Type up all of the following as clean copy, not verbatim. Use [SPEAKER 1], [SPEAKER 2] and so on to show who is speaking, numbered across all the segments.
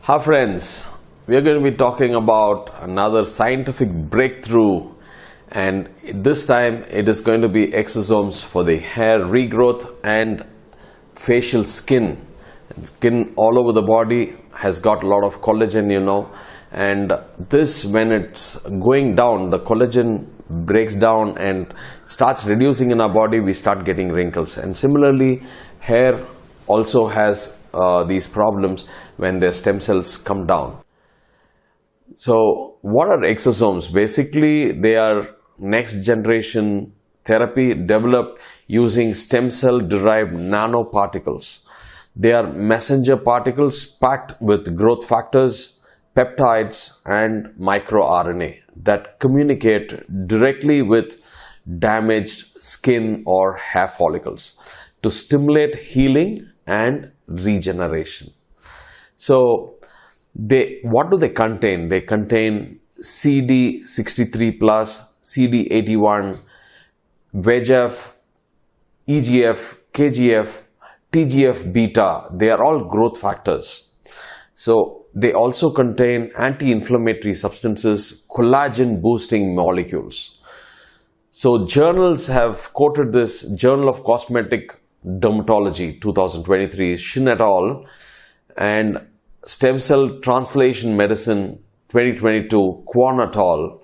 [SPEAKER 1] Hi friends, we are going to be talking about another scientific breakthrough, and this time it is going to be exosomes for the hair regrowth and facial skin. Skin all over the body has got a lot of collagen, and this, when it's going down, the collagen breaks down and starts reducing in our body, we start getting wrinkles. And similarly, hair also has these problems when their stem cells come down. So what are exosomes? Basically, they are next generation therapy developed using stem cell derived nanoparticles. They are messenger particles packed with growth factors, peptides and microRNA that communicate directly with damaged skin or hair follicles to stimulate healing and regeneration. So what do they contain? They contain CD63+, CD81, VEGF, EGF, KGF, TGF-beta. They are all growth factors. So they also contain anti-inflammatory substances, collagen boosting molecules. So journals have quoted this. Journal of Cosmetic Dermatology 2023, Shin et al., and Stem Cell Translation Medicine 2022, Kwon et al.,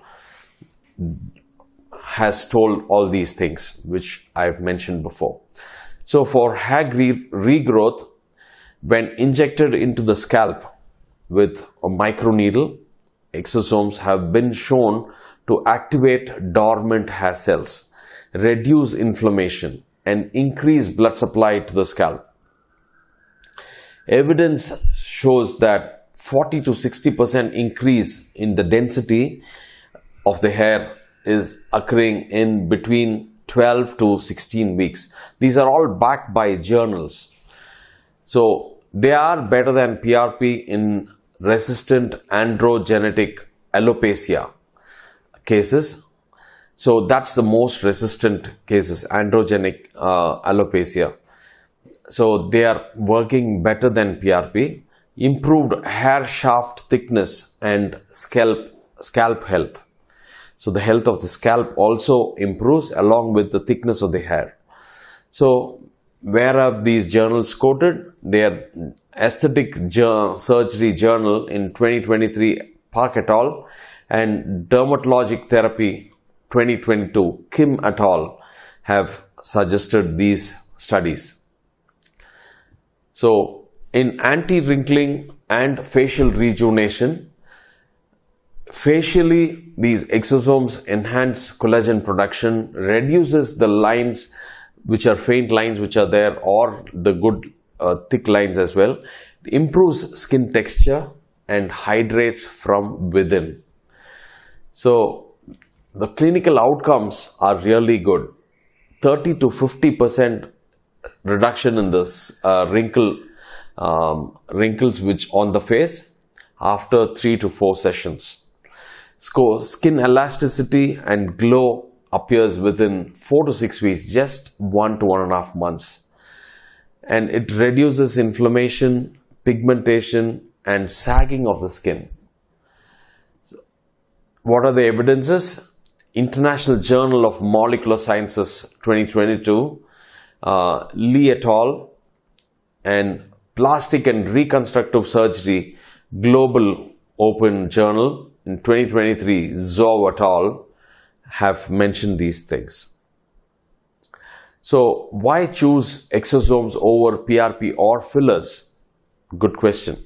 [SPEAKER 1] has told all these things which I've mentioned before. So for hair regrowth, when injected into the scalp with a microneedle, exosomes have been shown to activate dormant hair cells, reduce inflammation, and increase blood supply to the scalp. Evidence shows that 40 to 60% increase in the density of the hair is occurring in between 12 to 16 weeks. These are all backed by journals. So they are better than PRP in resistant androgenetic alopecia cases. So that's the most resistant cases, androgenic alopecia. So they are working better than PRP. Improved hair shaft thickness and scalp health. So the health of the scalp also improves along with the thickness of the hair. So where have these journals quoted? They are Aesthetic Surgery Journal in 2023, Park et al., and Dermatologic Therapy 2022, Kim et al. Have suggested these studies. So in anti-wrinkling and facial rejuvenation, facially these exosomes enhance collagen production, reduces the lines which are faint lines which are there, or the good thick lines as well, improves skin texture and hydrates from within. So the clinical outcomes are really good. 30 to 50% reduction in this wrinkles which on the face after 3 to 4 sessions. Skin elasticity and glow appears within 4 to 6 weeks, just 1 to 1.5 months. And it reduces inflammation, pigmentation and sagging of the skin. So, what are the evidences? International Journal of Molecular Sciences 2022, Lee et al., and Plastic and Reconstructive Surgery Global Open Journal in 2023, Zhou et al. Have mentioned these things. So why choose exosomes over PRP or fillers? Good question.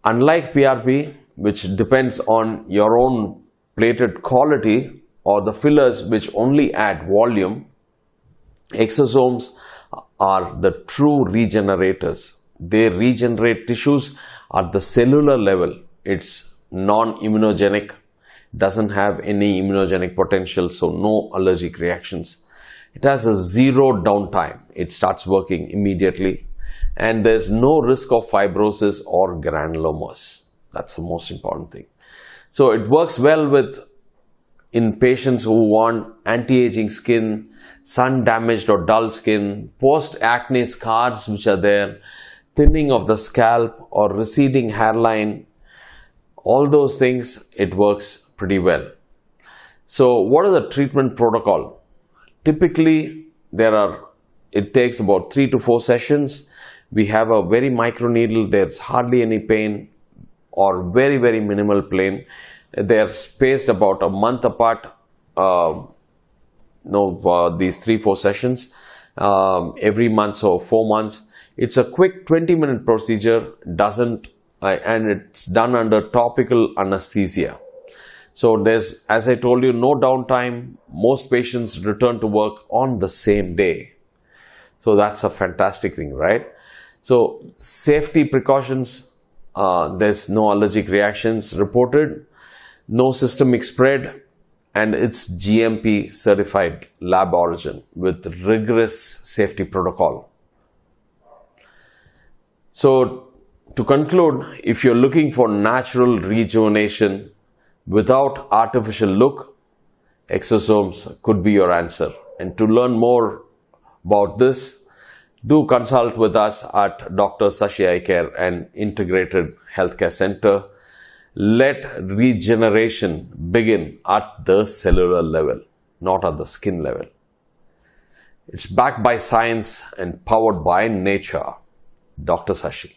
[SPEAKER 1] Unlike PRP, which depends on your own plated quality, or the fillers which only add volume, exosomes are the true regenerators. They regenerate tissues at the cellular level. It's non-immunogenic, doesn't have any immunogenic potential, so no allergic reactions. It has a zero downtime. It starts working immediately, and there's no risk of fibrosis or granulomas. That's the most important thing. So it works well in patients who want anti-aging skin, sun damaged or dull skin, post-acne scars which are there, thinning of the scalp or receding hairline, all those things, it works pretty well. So what is the treatment protocol? Typically, it takes about 3 to 4 sessions. We have a very micro needle. There's hardly any pain or very, very minimal pain. They are spaced about a month apart. These 3-4 sessions every month, so 4 months. It's a quick 20-minute procedure, and it's done under topical anesthesia. So there's, as I told you, no downtime. Most patients return to work on the same day. So that's a fantastic thing, right? So safety precautions, there's no allergic reactions reported, no systemic spread, and it's GMP certified lab origin with rigorous safety protocol. So to conclude, if you're looking for natural rejuvenation without artificial look, exosomes could be your answer. And to learn more about this, do consult with us at Dr. Sashi Eye Care and Integrated Healthcare Center. Let regeneration begin at the cellular level, not at the skin level. It's backed by science and powered by nature. Dr. Sashi.